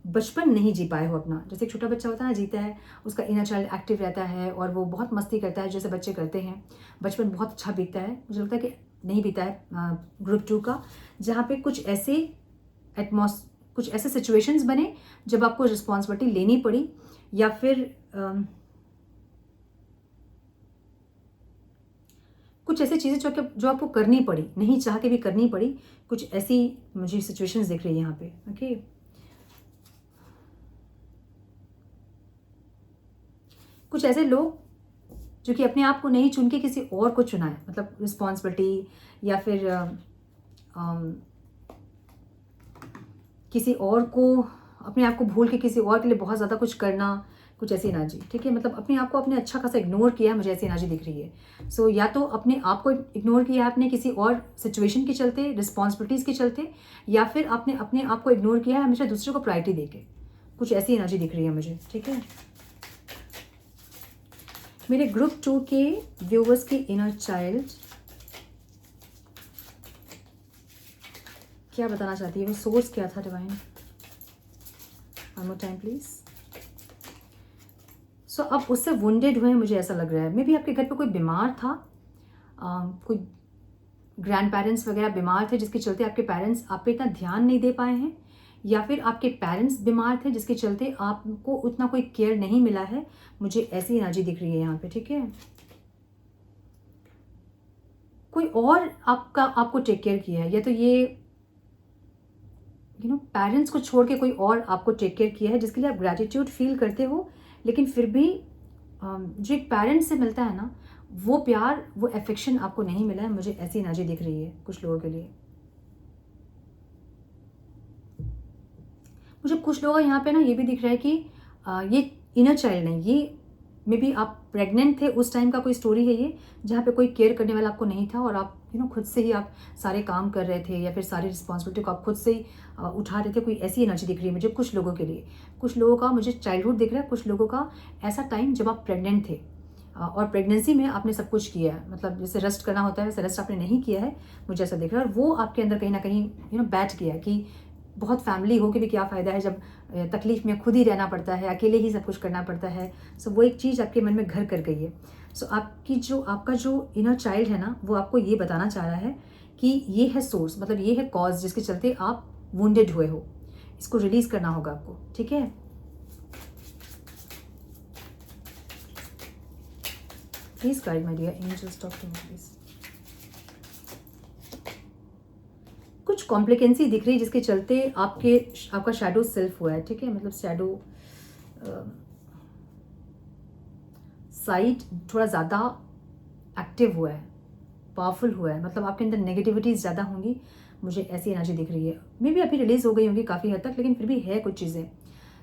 बचपन नहीं जी पाए हो अपना। जैसे एक छोटा बच्चा होता है ना, जीता है, उसका इनर चाइल्ड एक्टिव रहता है और वो बहुत मस्ती करता है, जैसे बच्चे करते हैं, बचपन बहुत अच्छा बीतता है। मुझे लगता है कि नहीं बीता है ग्रुप 2 का, जहाँ पे कुछ ऐसे सिचुएशंस बने जब आपको रिस्पॉन्सिबिलिटी लेनी पड़ी, या फिर कुछ ऐसी चीज़ें जो आपको करनी पड़ी, नहीं चाह के भी करनी पड़ी। कुछ ऐसी मुझे सिचुएशंस दिख रही है यहाँ पे, ओके। कुछ ऐसे लोग जो कि अपने आप को नहीं चुन के किसी और को चुना है, मतलब रिस्पॉन्सिबिलिटी, या फिर किसी और को, अपने आप को भूल के किसी और के लिए बहुत ज़्यादा कुछ करना, कुछ ऐसी एनर्जी, ठीक है। मतलब अपने आप को आपने अच्छा खासा इग्नोर किया, मुझे ऐसी एनर्जी दिख रही है। सो या तो अपने आप को इग्नोर किया आपने किसी और सिचुएशन के चलते, रिस्पॉन्सिबिलिटीज़ के चलते, या फिर आपने अपने आप को इग्नोर किया है हमेशा दूसरे को प्रायोरिटी देके, कुछ ऐसी एनर्जी दिख रही है मुझे, ठीक है। मेरे ग्रुप 2 के व्यूवर्स के इनर चाइल्ड क्या बताना चाहती है, वो सोर्स क्या था divine? One more time please. So अब उससे वुंडेड हुए हैं, मुझे ऐसा लग रहा है। मे बी आपके घर पे कोई बीमार था, कोई ग्रैंड पेरेंट्स वगैरह बीमार थे जिसके चलते आपके पेरेंट्स आप पे इतना ध्यान नहीं दे पाए हैं, या फिर आपके पेरेंट्स बीमार थे जिसके चलते आपको उतना कोई केयर नहीं मिला है। मुझे ऐसी एनर्जी दिख रही है यहाँ पे, ठीक है। कोई और आपको टेक केयर किया है, या तो ये पेरेंट्स को छोड़ के कोई और आपको टेक केयर किया है जिसके लिए आप ग्रैटिट्यूड फील करते हो, लेकिन फिर भी जो एक पेरेंट्स से मिलता है ना, वो प्यार, वो अफेक्शन आपको नहीं मिला है। मुझे ऐसी एनर्जी दिख रही है कुछ लोगों के लिए। मुझे कुछ लोगों यहाँ पे ना ये भी दिख रहा है कि ये इनर चाइल्ड नहीं, ये मे बी आप प्रेग्नेंट थे उस टाइम का कोई स्टोरी है ये, जहाँ पे कोई केयर करने वाला आपको नहीं था और आप खुद से ही आप सारे काम कर रहे थे, या फिर सारी रिस्पॉन्सिबिलिटी को आप खुद से ही उठा रहे थे। कोई ऐसी एनर्जी दिख रही है मुझे कुछ लोगों के लिए। कुछ लोगों का मुझे चाइल्डहुड दिख रहा है, कुछ लोगों का ऐसा टाइम जब आप प्रेग्नेंट थे और प्रेगनेंसी में आपने सब कुछ किया है, मतलब जैसे रेस्ट करना होता है वैसे रेस्ट आपने नहीं किया है, मुझे ऐसा दिख रहा है। और वो आपके अंदर कहीं ना कहीं बैठ गया कि बहुत फैमिली हो के भी क्या फ़ायदा है जब तकलीफ़ में खुद ही रहना पड़ता है, अकेले ही सब कुछ करना पड़ता है। सो वो एक चीज़ आपके मन में घर कर गई है। सो आपका जो इनर चाइल्ड है ना, वो आपको ये बताना चाह रहा है कि ये है सोर्स, मतलब ये है कॉज जिसके चलते आप वुंडेड हुए हो। इसको रिलीज़ करना होगा आपको, ठीक है। Please guide my dear angels, talk to me please. कुछ कॉम्प्लिकेंसी दिख रही है जिसके चलते आपका शैडो सेल्फ हुआ है, ठीक है। मतलब शैडो साइड थोड़ा ज़्यादा एक्टिव हुआ है, पावरफुल हुआ है, मतलब आपके अंदर नेगेटिविटीज़ ज़्यादा होंगी। मुझे ऐसी एनर्जी दिख रही है। मे बी अभी रिलीज़ हो गई होंगी काफ़ी हद तक, लेकिन फिर भी है कुछ चीज़ें।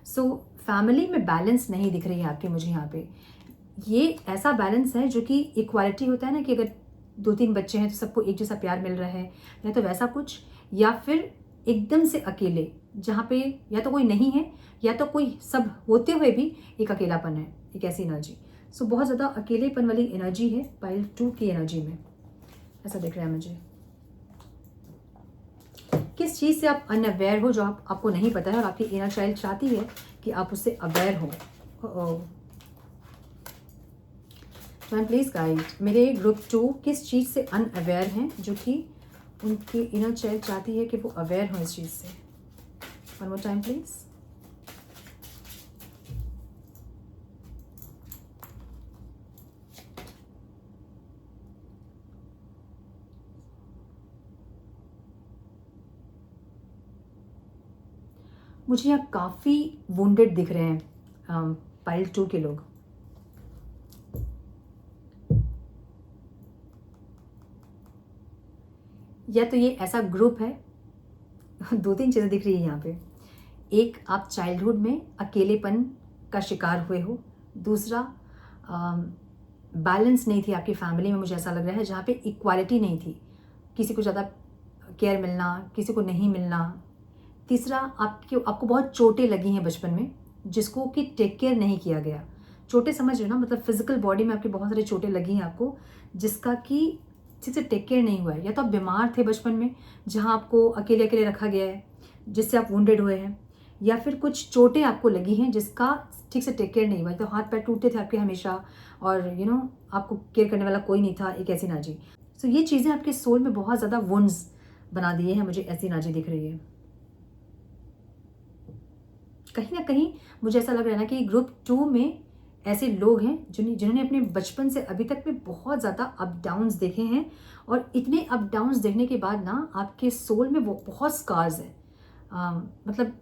सो फैमिली में बैलेंस नहीं दिख रही है आपके मुझे यहाँ पे। ये ऐसा बैलेंस है जो कि इक्वालिटी होता है ना, कि अगर 2-3 बच्चे हैं तो सबको एक जैसा प्यार मिल रहा है, या तो वैसा कुछ, या फिर एकदम से अकेले जहाँ पे या तो कोई नहीं है या तो कोई सब होते हुए भी एक अकेलापन है, एक ऐसी एनर्जी। सो बहुत ज़्यादा अकेलेपन वाली एनर्जी है पाइल 2 की एनर्जी में, ऐसा दिख रहा है मुझे। किस चीज़ से आप अनअवेयर हो जो आपको नहीं पता है, और आपकी इनर चाइल्ड चाहती है कि आप उससे अवेयर हो। मैम प्लीज़ गाइड, मेरे ग्रुप 2 किस चीज़ से अनअवेयर हैं जो कि उनकी इनर चाइल्ड चाहती है कि वो अवेयर हो इस चीज़ से। One more time please. मुझे यहाँ काफ़ी वुंडेड दिख रहे हैं पाइल 2 के लोग। या तो ये ऐसा ग्रुप है 2-3 चीज़ें दिख रही है यहाँ पे। एक, आप चाइल्डहुड में अकेलेपन का शिकार हुए हो। दूसरा, बैलेंस नहीं थी आपकी फैमिली में, मुझे ऐसा लग रहा है, जहाँ पे इक्वालिटी नहीं थी, किसी को ज़्यादा केयर मिलना, किसी को नहीं मिलना। तीसरा, आपको बहुत चोटें लगी हैं बचपन में जिसको कि टेक केयर नहीं किया गया। चोटें समझ रहे हो ना, मतलब फिजिकल बॉडी में आपकी बहुत सारी चोटें लगी हैं आपको, जिसका कि ठीक से टेक केयर नहीं हुआ है। या तो आप बीमार थे बचपन में जहाँ आपको अकेले अकेले रखा गया है, जिससे आप वुंडेड हुए हैं, या फिर कुछ चोटें आपको लगी हैं जिसका ठीक से टेक केयर नहीं हुआ है। तो हाथ पैर टूटते थे आपके हमेशा, और आपको केयर करने वाला कोई नहीं था, एक ऐसी एनर्जी। सो ये चीज़ें आपके सोल में बहुत ज़्यादा वुंड्स बना दिए हैं, मुझे ऐसी एनर्जी दिख रही है। कहीं ना कहीं मुझे ऐसा लग रहा है ना कि ग्रुप 2 में ऐसे लोग हैं जिन्होंने अपने बचपन से अभी तक में बहुत ज़्यादा अप डाउन्स देखे हैं, और इतने अप डाउन्स देखने के बाद ना आपके सोल में वो बहुत स्कार्स हैं। मतलब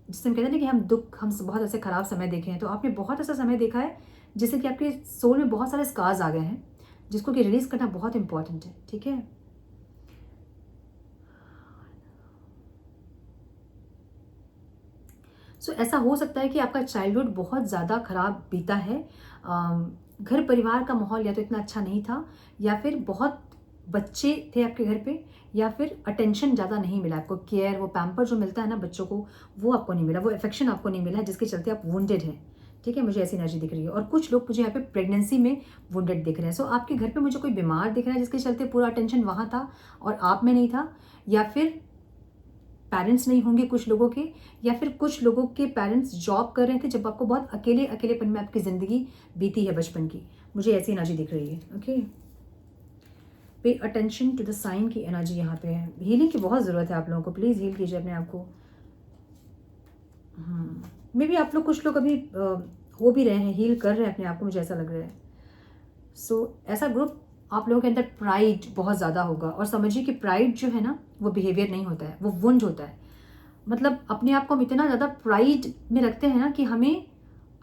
जिससे हम कहते हैं ना कि हम बहुत ऐसे ख़राब समय देखे हैं, तो आपने बहुत ऐसा समय देखा है जिससे कि आपके सोल में बहुत सारे स्कार्स आ गए हैं, जिसको कि रिलीज़ करना बहुत इंपॉर्टेंट है, ठीक है। सो ऐसा हो सकता है कि आपका चाइल्डहुड बहुत ज़्यादा ख़राब बीता है। घर परिवार का माहौल या तो इतना अच्छा नहीं था, या फिर बहुत बच्चे थे आपके घर पे, या फिर अटेंशन ज़्यादा नहीं मिला आपको, केयर, वो पैम्पर जो मिलता है ना बच्चों को, वो आपको नहीं मिला, वो अफेक्शन आपको नहीं मिला है, जिसके चलते आप वुंडेड हैं, ठीक है। मुझे ऐसी एनर्जी दिख रही है। और कुछ लोग मुझे यहाँ पे प्रेगनेंसी में वुंडेड दिख रहे हैं। सो आपके घर पे मुझे कोई बीमार दिख रहा है जिसके चलते पूरा अटेंशन वहाँ था और आप में नहीं था, या फिर पेरेंट्स नहीं होंगे कुछ लोगों के, या फिर कुछ लोगों के पेरेंट्स जॉब कर रहे थे जब आपको बहुत अकेलेपन में आपकी ज़िंदगी बीती है बचपन की। मुझे ऐसी एनर्जी दिख रही है। Okay, pay attention to the sign की एनर्जी यहाँ पे है। हीलिंग की बहुत ज़रूरत है आप लोगों को, प्लीज़ हील कीजिए अपने आप को। मे बी आप लोग, कुछ लोग अभी हो भी रहे हैं, हील कर रहे हैं अपने आप को, मुझे ऐसा लग रहा है। ऐसा ग्रुप आप लोगों के अंदर प्राइड बहुत ज़्यादा होगा, और समझिए कि प्राइड जो है ना वो बिहेवियर नहीं होता है, वो वुंड होता है। मतलब अपने आप को हम इतना ज़्यादा प्राइड में रखते हैं ना कि हमें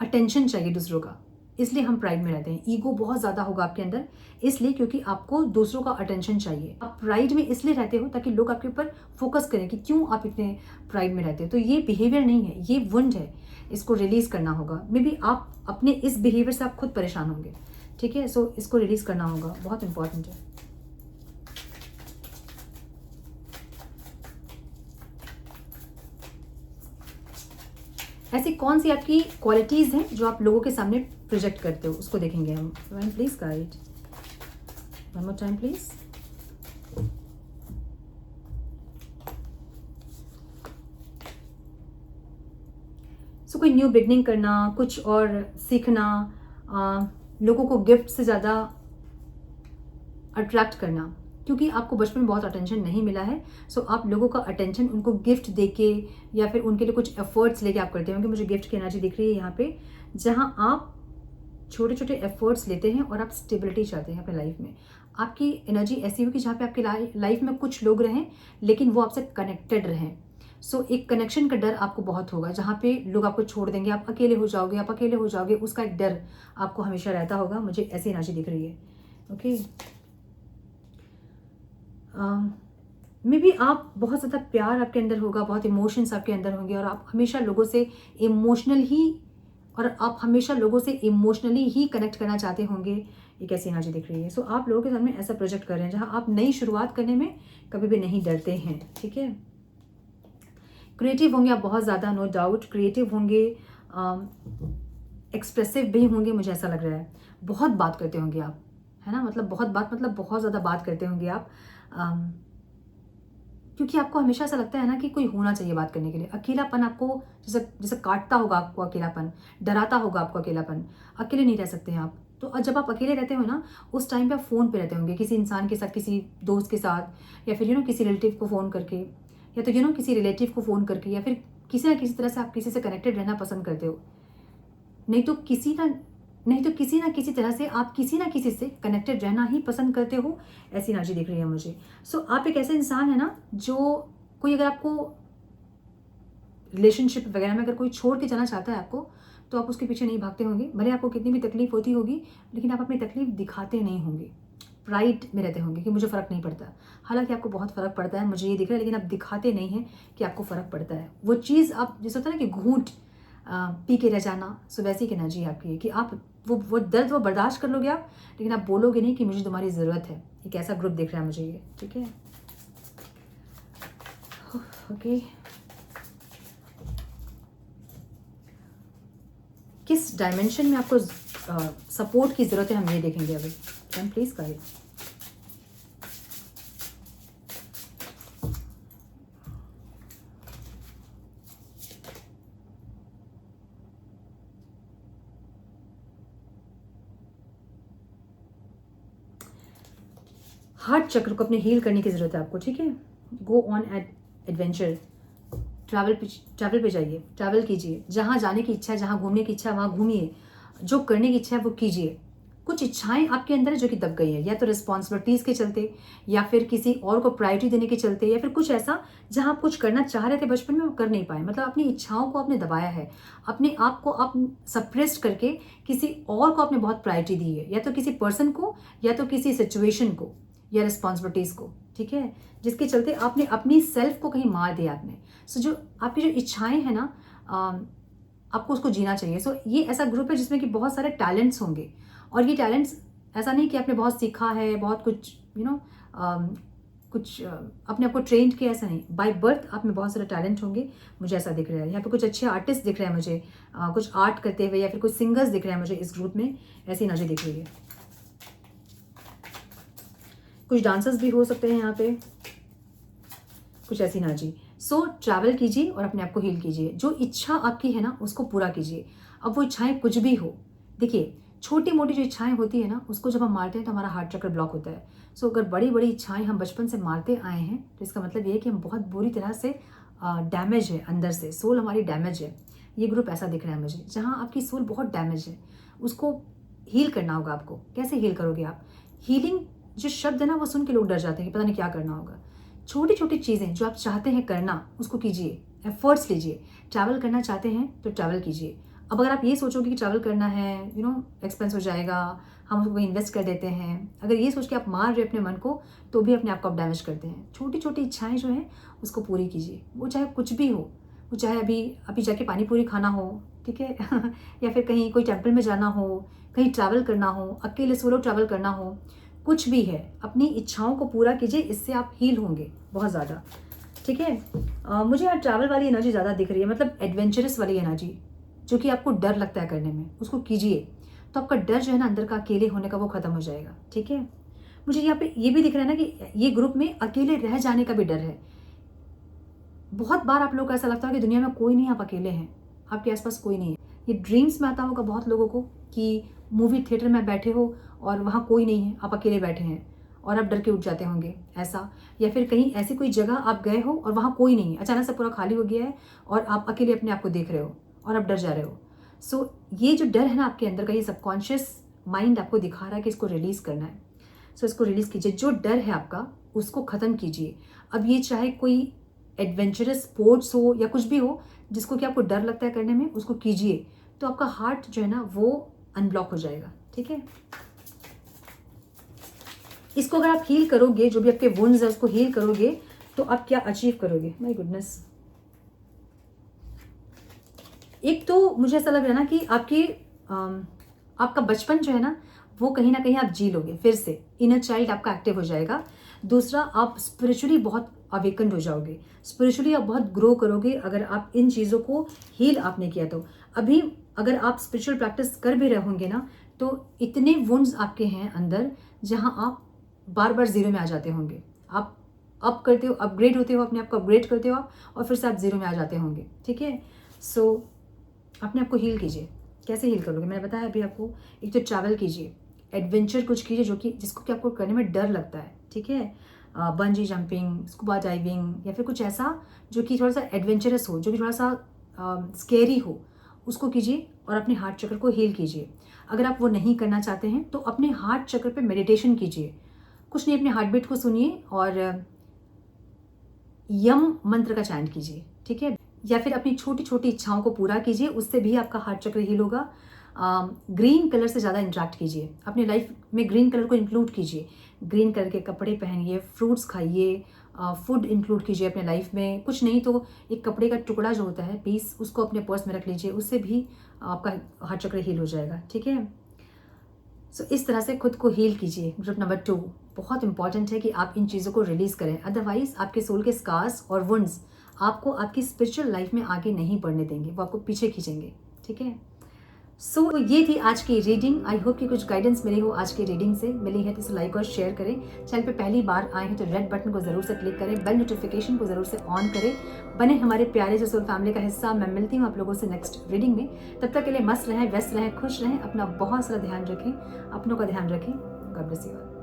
अटेंशन चाहिए दूसरों का, इसलिए हम प्राइड में रहते हैं। ईगो बहुत ज़्यादा होगा आपके अंदर, इसलिए क्योंकि आपको दूसरों का अटेंशन चाहिए। आप प्राइड में इसलिए रहते हो ताकि लोग आपके ऊपर फोकस करें कि क्यों आप इतने प्राइड में रहते हो। तो ये बिहेवियर नहीं है, ये वुंड है, इसको रिलीज करना होगा। मे बी आप अपने इस बिहेवियर से आप खुद परेशान होंगे, ठीक है। इसको रिलीज करना होगा, बहुत इंपॉर्टेंट है। ऐसी कौन सी आपकी क्वालिटीज़ हैं जो आप लोगों के सामने प्रोजेक्ट करते हो, उसको देखेंगे हम। Please guide one more time please. कोई न्यू बिगनिंग करना, कुछ और सीखना, लोगों को गिफ्ट से ज़्यादा अट्रैक्ट करना, क्योंकि आपको बचपन में बहुत अटेंशन नहीं मिला है। आप लोगों का अटेंशन उनको गिफ्ट देके या फिर उनके लिए कुछ एफर्ट्स लेके आप करते होंगे। मुझे गिफ्ट की एनर्जी दिख रही है यहाँ पे, जहाँ आप छोटे छोटे एफर्ट्स लेते हैं और आप स्टेबिलिटी चाहते हैं अपने लाइफ में। आपकी एनर्जी ऐसी होगी जहाँ पे आपकी लाइफ में कुछ लोग रहें लेकिन वो आपसे कनेक्टेड रहें। एक कनेक्शन का डर आपको बहुत होगा, जहाँ पे लोग आपको छोड़ देंगे, आप अकेले हो जाओगे, उसका एक डर आपको हमेशा रहता होगा। मुझे ऐसी एनर्जी दिख रही है। ओके, मे बी आप बहुत ज़्यादा प्यार आपके अंदर होगा, बहुत इमोशंस आपके अंदर होंगे, और आप हमेशा लोगों से इमोशनली ही कनेक्ट करना चाहते होंगे। एक ऐसी एनर्जी दिख रही है। आप लोगों के सामने ऐसा प्रोजेक्ट कर रहे हैं जहाँ आप नई शुरुआत करने में कभी भी नहीं डरते हैं, ठीक है। क्रिएटिव होंगे आप बहुत ज़्यादा, नो डाउट क्रिएटिव होंगे, एक्सप्रेसिव भी होंगे, मुझे ऐसा लग रहा है। बहुत बात करते होंगे आप, है ना, मतलब बहुत ज़्यादा बात करते होंगे आप, क्योंकि आपको हमेशा ऐसा लगता है ना कि कोई होना चाहिए बात करने के लिए। अकेलापन आपको जैसे काटता होगा आपको अकेलापन, डराता होगा आपको अकेलापन, अकेले नहीं रह सकते हैं आप। तो जब आप अकेले रहते हो ना, उस टाइम पे आप फ़ोन पे रहते होंगे किसी इंसान के साथ, किसी दोस्त के साथ, या फिर किसी रिलेटिव को फ़ोन करके, या तो किसी रिलेटिव को फ़ोन करके, या फिर किसी ना किसी तरह से आप किसी से कनेक्टेड रहना पसंद करते हो। नहीं तो किसी ना किसी तरह से आप किसी ना किसी से कनेक्टेड रहना ही पसंद करते हो। ऐसी एनर्जी दिख रही है मुझे। आप एक ऐसे इंसान है ना, जो कोई अगर आपको रिलेशनशिप वगैरह में अगर कोई छोड़ के जाना चाहता है आपको, तो आप उसके पीछे नहीं भागते होंगे। भले आपको कितनी भी तकलीफ होती होगी, लेकिन आप अपनी तकलीफ दिखाते नहीं होंगे, प्राइड में रहते होंगे कि मुझे फ़र्क नहीं पड़ता। हालांकि आपको बहुत फ़र्क पड़ता है, मुझे ये दिख रहा है, लेकिन आप दिखाते नहीं हैं कि आपको फ़र्क पड़ता है। वो चीज़ आप जैसे होता है ना कि घूंट पी के रह जाना, वैसी की एनर्जी आपकी है कि आप वो दर्द वो बर्दाश्त कर लोगे आप, लेकिन आप बोलोगे नहीं कि मुझे तुम्हारी ज़रूरत है। एक ऐसा ग्रुप दिख रहा है मुझे ये, ठीक है। ओके, किस डायमेंशन में आपको सपोर्ट की ज़रूरत है, हम ये देखेंगे अभी। मैम प्लीज़ करिए। हार्ट चक्र को अपने हील करने की ज़रूरत है आपको, ठीक है। गो ऑन एडवेंचर, ट्रैवल पे जाइए, ट्रैवल कीजिए। जहाँ जाने की इच्छा है, जहाँ घूमने की इच्छा है, वहाँ घूमिए। जो करने की इच्छा है वो कीजिए। कुछ इच्छाएं आपके अंदर है जो कि दब गई है, या तो रिस्पॉन्सिबिलिटीज़ के चलते, या फिर किसी और को प्रायोरिटी देने के चलते, या फिर कुछ ऐसा जहाँ आप कुछ करना चाह रहे थे बचपन में वो कर नहीं पाए। मतलब अपनी इच्छाओं को आपने दबाया है, अपने आप को आप सप्रेस्ड करके किसी और को आपने बहुत प्रायोरिटी दी है, या तो किसी पर्सन को, या तो किसी सिचुएशन को, या रिस्पॉन्सिबिलिटीज़ को, ठीक है, जिसके चलते आपने अपनी सेल्फ को कहीं मार दिया आपने। जो आपकी जो इच्छाएं हैं ना, आपको उसको जीना चाहिए। ये ऐसा ग्रुप है जिसमें कि बहुत सारे टैलेंट्स होंगे, और ये टैलेंट्स ऐसा नहीं कि आपने बहुत सीखा है, बहुत कुछ कुछ अपने आप को ट्रेंड किया, ऐसा नहीं। बाय बर्थ आप में बहुत सारे टैलेंट होंगे, मुझे ऐसा दिख रहा है। यहाँ पे कुछ अच्छे आर्टिस्ट दिख रहे हैं मुझे, कुछ आर्ट करते हुए, या फिर कुछ सिंगर्स दिख रहे हैं मुझे इस ग्रुप में, ऐसी एनर्जी दिख रही है। कुछ डांसर्स भी हो सकते हैं यहाँ पे, कुछ ऐसी एनर्जी। सो ट्रैवल कीजिए और अपने आप को हील कीजिए। जो इच्छा आपकी है ना उसको पूरा कीजिए। अब वो इच्छाएं कुछ भी हो, देखिए छोटी मोटी जो इच्छाएं होती है ना उसको जब हम मारते हैं तो हमारा हार्ट चक्र ब्लॉक होता है। सो अगर बड़ी बड़ी इच्छाएं हम बचपन से मारते आए हैं तो इसका मतलब ये है कि हम बहुत बुरी तरह से डैमेज है, अंदर से सोल हमारी डैमेज है। ये ग्रुप ऐसा दिख रहा है मुझे, जहाँ आपकी सोल बहुत डैमेज है, उसको हील करना होगा आपको। कैसे हील करोगे आप? हीलिंग जो शब्द है ना वो सुन के लोग डर जाते हैं कि पता नहीं क्या करना होगा। छोटी छोटी चीज़ें जो आप चाहते हैं करना उसको कीजिए, एफर्ट्स लीजिए। ट्रैवल करना चाहते हैं तो ट्रैवल कीजिए। अब अगर आप ये सोचोगे कि ट्रैवल करना है, एक्सपेंस हो जाएगा, हम उसको कहीं इन्वेस्ट कर देते हैं, अगर ये सोच के आप मार रहे अपने मन को तो भी अपने आप को आप डैमेज करते हैं। छोटी छोटी इच्छाएं जो हैं उसको पूरी कीजिए, वो चाहे कुछ भी हो। वो चाहे अभी अभी जाके पानी पूरी खाना हो, ठीक है या फिर कहीं कोई टेम्पल में जाना हो, कहीं ट्रैवल करना हो, अकेले सोलो ट्रैवल करना हो, कुछ भी है, अपनी इच्छाओं को पूरा कीजिए। इससे आप हील होंगे बहुत ज़्यादा, ठीक है। मुझे यहाँ ट्रैवल वाली एनर्जी ज़्यादा दिख रही है, मतलब एडवेंचरस वाली एनर्जी, जो कि आपको डर लगता है करने में, उसको कीजिए तो आपका डर जो है ना अंदर का अकेले होने का वो खत्म हो जाएगा, ठीक है। मुझे यहाँ पे ये भी दिख रहा है ना कि ये ग्रुप में अकेले रह जाने का भी डर है। बहुत बार आप लोग को ऐसा लगता है कि दुनिया में कोई नहीं, आप अकेले हैं, आपके आसपास कोई नहीं है। ये ड्रीम्स में आता होगा बहुत लोगों को कि मूवी थिएटर में बैठे हो और वहाँ कोई नहीं है, आप अकेले बैठे हैं और आप डर के उठ जाते होंगे ऐसा। या फिर कहीं ऐसी कोई जगह आप गए हो और वहाँ कोई नहीं है, अचानक से पूरा खाली हो गया है और आप अकेले अपने आप को देख रहे हो और आप डर जा रहे हो। सो ये जो डर है ना आपके अंदर का, ये सबकॉन्शियस माइंड आपको दिखा रहा है कि इसको रिलीज करना है। सो इसको रिलीज कीजिए। जो डर है आपका उसको खत्म कीजिए। अब ये चाहे कोई एडवेंचरस स्पोर्ट्स हो या कुछ भी हो जिसको कि आपको डर लगता है करने में, उसको कीजिए तो आपका हार्ट जो है ना वो अनब्लॉक हो जाएगा, ठीक है। इसको अगर आप हील करोगे, जो भी आपके वुंड्स है उसको हील करोगे तो आप क्या अचीव करोगे, माय गुडनेस। एक तो मुझे ऐसा लग रहा है ना कि आपका बचपन जो है ना वो कहीं ना कहीं आप जी लोगे, फिर से इनर चाइल्ड आपका एक्टिव हो जाएगा। दूसरा, आप स्पिरिचुअली बहुत अवेकन्ड हो जाओगे, स्पिरिचुअली आप बहुत ग्रो करोगे अगर आप इन चीज़ों को हील आपने किया तो। अभी अगर आप स्पिरिचुअल प्रैक्टिस कर भी रहे होंगे ना तो इतने वुंड्स आपके हैं अंदर जहाँ आप बार बार जीरो में आ जाते होंगे। आप अप करते हो, अपग्रेड होते हो, अपने आप को अपग्रेड करते हो आप, और फिर से आप जीरो में आ जाते होंगे, ठीक है। सो अपने आप को हील कीजिए। कैसे हील करोगे, मैंने बताया अभी आपको। एक तो ट्रैवल कीजिए, एडवेंचर कुछ कीजिए जो कि जिसको कि आपको करने में डर लगता है, ठीक है। बंजी जंपिंग, स्कूबा डाइविंग या फिर कुछ ऐसा जो कि थोड़ा सा एडवेंचरस हो, जो कि थोड़ा सा स्केरी हो, उसको कीजिए और अपने हार्ट चक्र को हील कीजिए। अगर आप वो नहीं करना चाहते हैं तो अपने हार्ट चक्र पे मेडिटेशन कीजिए। कुछ नहीं, अपने हार्ट बीट को सुनिए और यम मंत्र का चैंट कीजिए, ठीक है। या फिर अपनी छोटी छोटी इच्छाओं को पूरा कीजिए, उससे भी आपका हार्ट चक्र हील होगा। ग्रीन कलर से ज़्यादा इंटरेक्ट कीजिए, अपनी लाइफ में ग्रीन कलर को इंक्लूड कीजिए। ग्रीन कलर के कपड़े पहनिए, फ्रूट्स खाइए, फूड इंक्लूड कीजिए अपने लाइफ में। कुछ नहीं तो एक कपड़े का टुकड़ा जो होता है, पीस, उसको अपने पर्स में रख लीजिए, उससे भी आपका हार्ट चक्र हील हो जाएगा, ठीक है। सो इस तरह से खुद को हील कीजिए। ग्रुप नंबर 2, बहुत इंपॉर्टेंट है कि आप इन चीज़ों को रिलीज़ करें, अदरवाइज आपके सोल के स्कार्स और वुंड्स आपको आपकी स्पिरिचुअल लाइफ में आगे नहीं बढ़ने देंगे, वो आपको पीछे खींचेंगे, ठीक है। सो ये थी आज की रीडिंग। आई होप कि कुछ गाइडेंस मिली हो आज की रीडिंग से। मिली है तो इसे लाइक और शेयर करें। चैनल पे पहली बार आए हैं तो रेड बटन को जरूर से क्लिक करें, बेल नोटिफिकेशन को जरूर से ऑन करें। बने हमारे प्यारे से सोल फैमिली का हिस्सा। मैं मिलती हूँ आप लोगों से नेक्स्ट रीडिंग में। तब तक के लिए मस्त रहें, व्यस्त रहें, खुश रहें, अपना बहुत सारा ध्यान रखें, अपनों का ध्यान रखें। God bless you all.